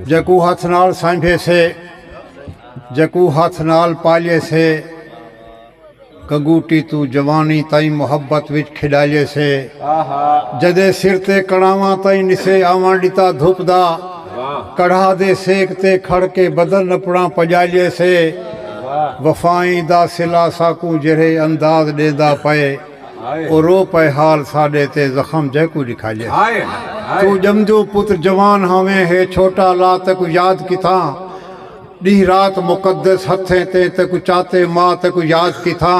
जकू हथ नाल सांभे से, जकू हथ नाल पाले से, कगूटी तू जवानी ताई मोहब्बत विच खिडाले से, जदे सिर ते कड़ावा ताई निसे आवां डिता धुपदा, कढ़ा दे सेक ते खड़ के बदल नपड़ा पजाले से, वफाई दा सिला साकू जरे अंदाज देदा पए, और रो पे हाल साडे ते जख्म जैकू दिखाले। तू जमदो पुत्र जवान हमें है छोटा ला तक याद किथा, डी रात मुकद्दस हथे ते तक चाते माँ तक याद किथा,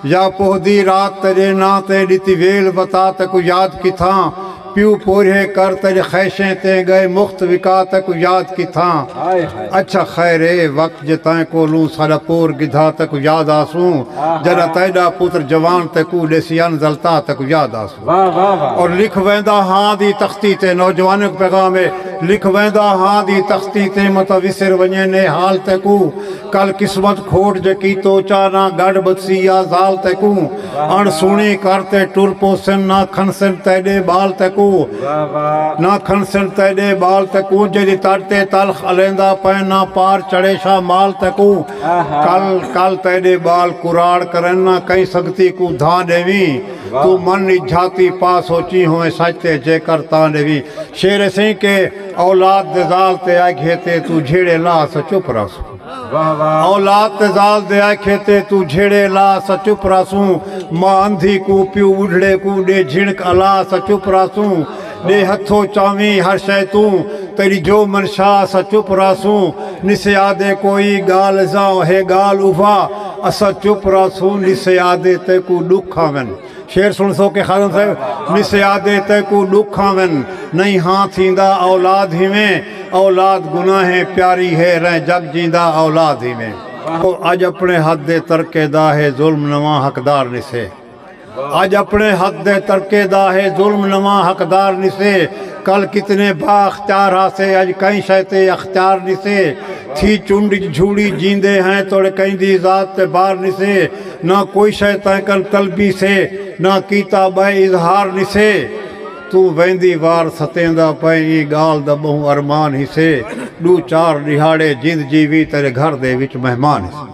या पोहदी रात तेरे ना ते डिती वेल बता तक याद किथा, प्यू पोरे कर तेरे खैशे ते गए मुख्त विका तक याद किथा। अच्छा खैरे वक्त जताए कोलू सारा पोर गिधा तक याद आसूं, जरा तैडा पुत्र जवान तकू डेसियान जलता तक याद आसूं। और लिख वेंदा हाँ दी तख्ती ते नौजवान पैगाम लिख वेंदा हाँ दी तख्ती ते मत विसर वने ने हाल तकू, कल किस्मत खोट जे की तो चाना गढ़ बदसी या जाल तकू, अण सुनी करते टुर पोसन ना खनसन तैडे बाल तकू, ना खनसन तैडे बाल तकू, जेदी तड़ते तलख अलेंदा पैना पार चढ़े शाह माल तकू, कल कल तैडे बाल कुराड़ करन ना कई सकती को धा देवी, तू मन इच्छाती पा सोची होए सचते जे करता देवी। शेर सिंह के औलाद दे जाल ते आखे ते तू झेड़े ला स चुप रासू, औलाद ते जाल दे आखे ते तू झेड़े ला स चुप रासू, मां अंधी को प्यू उड़े को दे झिणक अला स चुप रासू, दे हथो चावी हर शय तू तेरी जो मनशा स चुप रासू, निसे आदे कोई गाल जाओ है गाल उभा असा चुप रासू, निसे आदे ते को दुख आवन। शेर सुन सो के खादम साहब, निसे आदे ते को दुख आवन, नहीं हाँ थींदा औलाद ही में, औलाद गुनाह प्यारी है रह जग जींदा औलाद ही में। तो अज अपने हद दे तरकेदा है जुल्म नवा हकदार निसे, आज अपने हद दे तरकेदा है जुल्म नवा हकदार निसे, कल कितने बाख्तियार हासे अज कई शहते अख्तियार निसे, थी चुंड झूड़ी जींदे हैं तोड़े कहीं दी जात ते बार निसे, ना कोई शैतान कल तलबी से ना कीता बह इजहार निसे, तू वेंदी वार सतेंदा पई गाल दा बहु अरमान हिसे, दू चार दिहाड़े जिंद जीवी तेरे घर दे विच मेहमान हिसे।